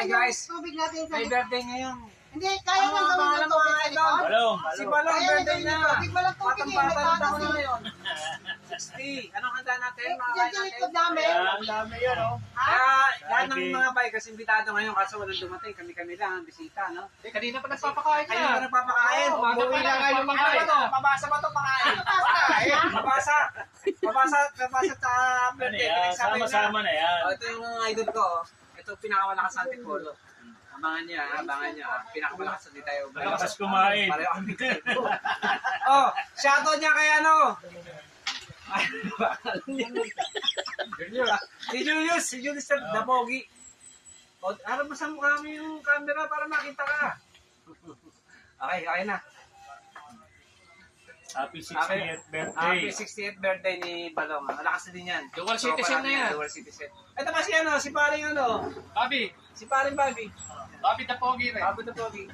Okay guys, Tubig natin sa may birthday ngayon. Hindi, kaya Ano nang ang gawin pangalan ng mo tubig mga sa idol? likod. Balong. Si Balong Kaya birthday nang niya. gawin ng tubig, walang tubig eh, Patang-bata ng taon na nagtatas eh. ngayon. 60. Anong handa natin? Mga Diyan kain sa likod natin. namin. Ang dami yan, oh. Kaya lahat ng mga bikers imbitado ngayon kaso walang dumating. Kami-kami lang ang bisita, no? Kanina pa nagpapakain Kayo na nagpapakain. Umaga pa lang kayo Ano ba to? Mabasa ba to pakain? Mabasa. Mabasa sa Ano birthday. yan? Sama-sama na yan. Oh, ito yung idol ko. Oh. Ito pinakamalakas sa Antipolo. Abangan niyo, abangan niyo. Pinakamalakas sa di tayo. Malakas kumain. Pareho kami kayo. Oh, shoutout niya kay ano? Ay, si Julius the Pogi. O, harap mo sa mukha mo yung camera para makita ka. Okay na. Happy 60th birthday. Happy 60th birthday ni Balong. Malakas na din yan. Dual citizen na yan. Dual citizen. Ito pa si ano, si paring ano, Bobby, si paring Bobby. Bobby the Pogi rin. Abot na Pogi.